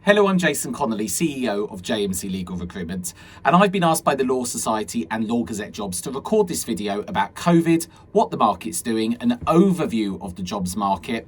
Hello, I'm Jason Connolly, CEO of JMC Legal Recruitment, and I've been asked by the Law Society and Law Gazette Jobs to record this video about COVID, what the market's doing, an overview of the jobs market,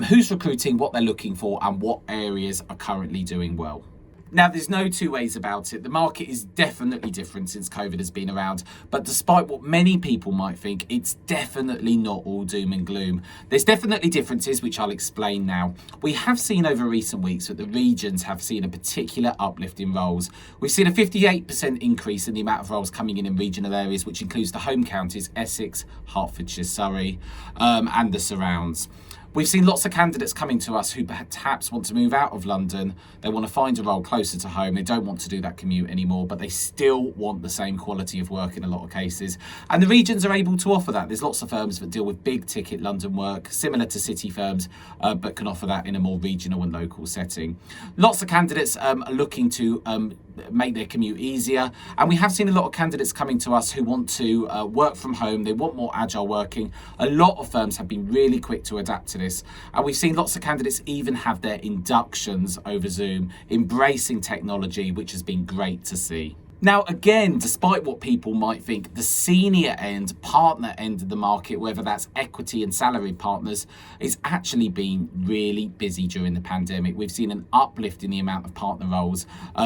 who's recruiting, what they're looking for, and what areas are currently doing well. Now, there's no two ways about it. The market is definitely different since COVID has been around, but despite what many people might think, it's definitely not all doom and gloom. There's definitely differences, which I'll explain now. We have seen over recent weeks that the regions have seen a particular uplift in roles. We've seen a 58% increase in the amount of roles coming in regional areas, which includes the home counties, Essex, Hertfordshire, Surrey, and the surrounds. We've seen lots of candidates coming to us who perhaps want to move out of London. They want to find a role closer to home. They don't want to do that commute anymore, but they still want the same quality of work in a lot of cases. And the regions are able to offer that. There's lots of firms that deal with big ticket London work, similar to city firms, but can offer that in a more regional and local setting. Lots of candidates are looking to make their commute easier. And we have seen a lot of candidates coming to us who want to work from home. They want more agile working. A lot of firms have been really quick to adapt to this. And we've seen lots of candidates even have their inductions over Zoom, embracing technology, which has been great to see. Now, again, despite what people might think, the senior end, partner end of the market, whether that's equity and salaried partners, is actually been really busy during the pandemic. We've seen an uplift in the amount of partner roles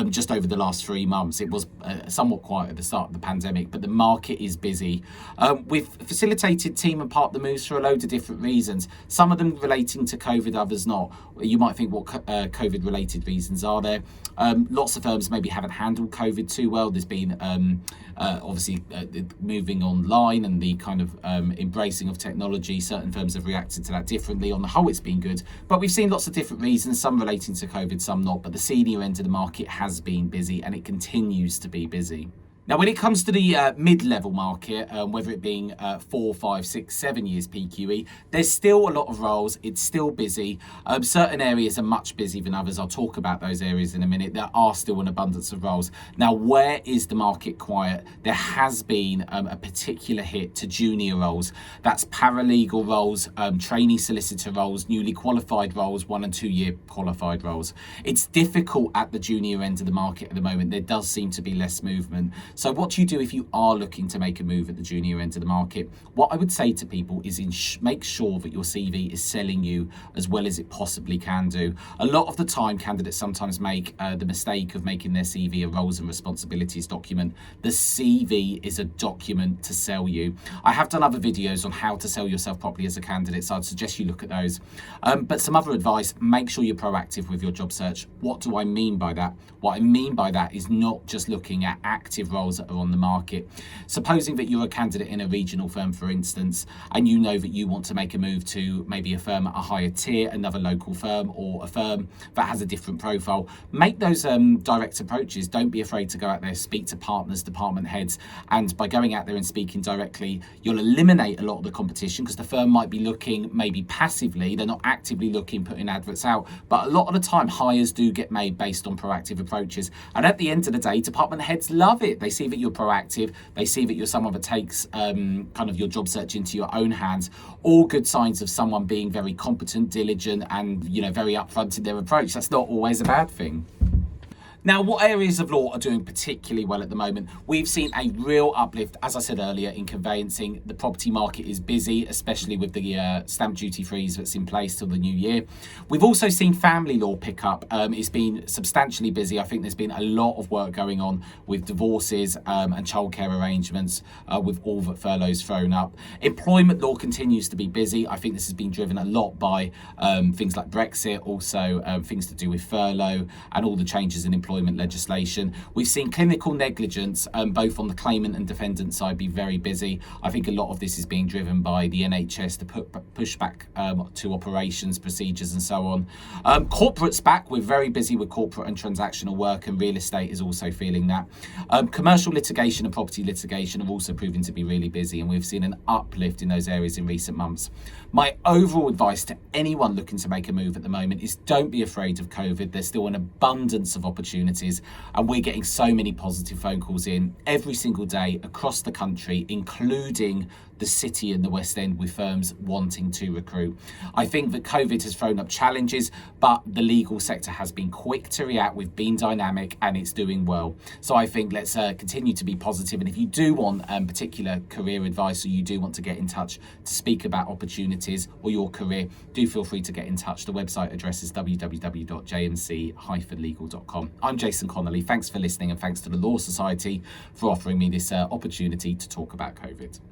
just over the last 3 months. It was somewhat quiet at the start of the pandemic, but the market is busy. We've facilitated team and partner moves for a load of different reasons, some of them relating to COVID, others not. You might think, what COVID-related reasons are there? Lots of firms maybe haven't handled COVID too well. There's been obviously moving online and the kind of embracing of technology. Certain firms have reacted to that differently. On the whole, it's been good, but we've seen lots of different reasons, some relating to COVID, some not. But the senior end of the market has been busy, and it continues to be busy. Now, when it comes to the mid-level market, whether it being 4, 5, 6, 7 years PQE, there's still a lot of roles. It's still busy. Certain areas are much busier than others. I'll talk about those areas in a minute. There are still an abundance of roles. Now, where is the market quiet? There has been a particular hit to junior roles. That's paralegal roles, trainee solicitor roles, newly qualified roles, 1 and 2 year qualified roles. It's difficult at the junior end of the market at the moment. There does seem to be less movement. So what do you do if you are looking to make a move at the junior end of the market? What I would say to people is make sure that your CV is selling you as well as it possibly can do. A lot of the time, candidates sometimes make the mistake of making their CV a roles and responsibilities document. The CV is a document to sell you. I have done other videos on how to sell yourself properly as a candidate, so I'd suggest you look at those. But some other advice, make sure you're proactive with your job search. What do I mean by that? What I mean by that is not just looking at active roles that are on the market. Supposing that you're a candidate in a regional firm, for instance, and you know that you want to make a move to maybe a firm at a higher tier, another local firm, or a firm that has a different profile, make those direct approaches. Don't be afraid to go out there, speak to partners, department heads, and by going out there and speaking directly, you'll eliminate a lot of the competition, because the firm might be looking maybe passively. They're not actively looking, putting adverts out, but a lot of the time hires do get made based on proactive approaches. And at the end of the day, department heads love it. They see that you're proactive. They see that you're someone that takes kind of your job search into your own hands. All good signs of someone being very competent, diligent, and very upfront in their approach. That's not always a bad thing. Now, what areas of law are doing particularly well at the moment? We've seen a real uplift, as I said earlier, in conveyancing. The property market is busy, especially with the stamp duty freeze that's in place till the new year. We've also seen family law pick up. It's been substantially busy. I think there's been a lot of work going on with divorces and childcare arrangements, with all the furloughs thrown up. Employment law continues to be busy. I think this has been driven a lot by things like Brexit, also things to do with furlough and all the changes in employment legislation. We've seen clinical negligence, both on the claimant and defendant side, be very busy. I think a lot of this is being driven by the NHS to push back to operations, procedures, and so on. Corporate's back. We're very busy with corporate and transactional work, and real estate is also feeling that. Commercial litigation and property litigation have also proven to be really busy, and we've seen an uplift in those areas in recent months. My overall advice to anyone looking to make a move at the moment is don't be afraid of COVID. There's still an abundance of opportunities, and we're getting so many positive phone calls in every single day across the country, including the city and the West End with firms wanting to recruit. I think that COVID has thrown up challenges, but the legal sector has been quick to react. We've been dynamic and it's doing well. So I think let's continue to be positive. And if you do want particular career advice, or you do want to get in touch to speak about opportunities or your career, do feel free to get in touch. The website address is www.jmc-legal.com. I'm Jason Connolly. Thanks for listening, and thanks to the Law Society for offering me this opportunity to talk about COVID.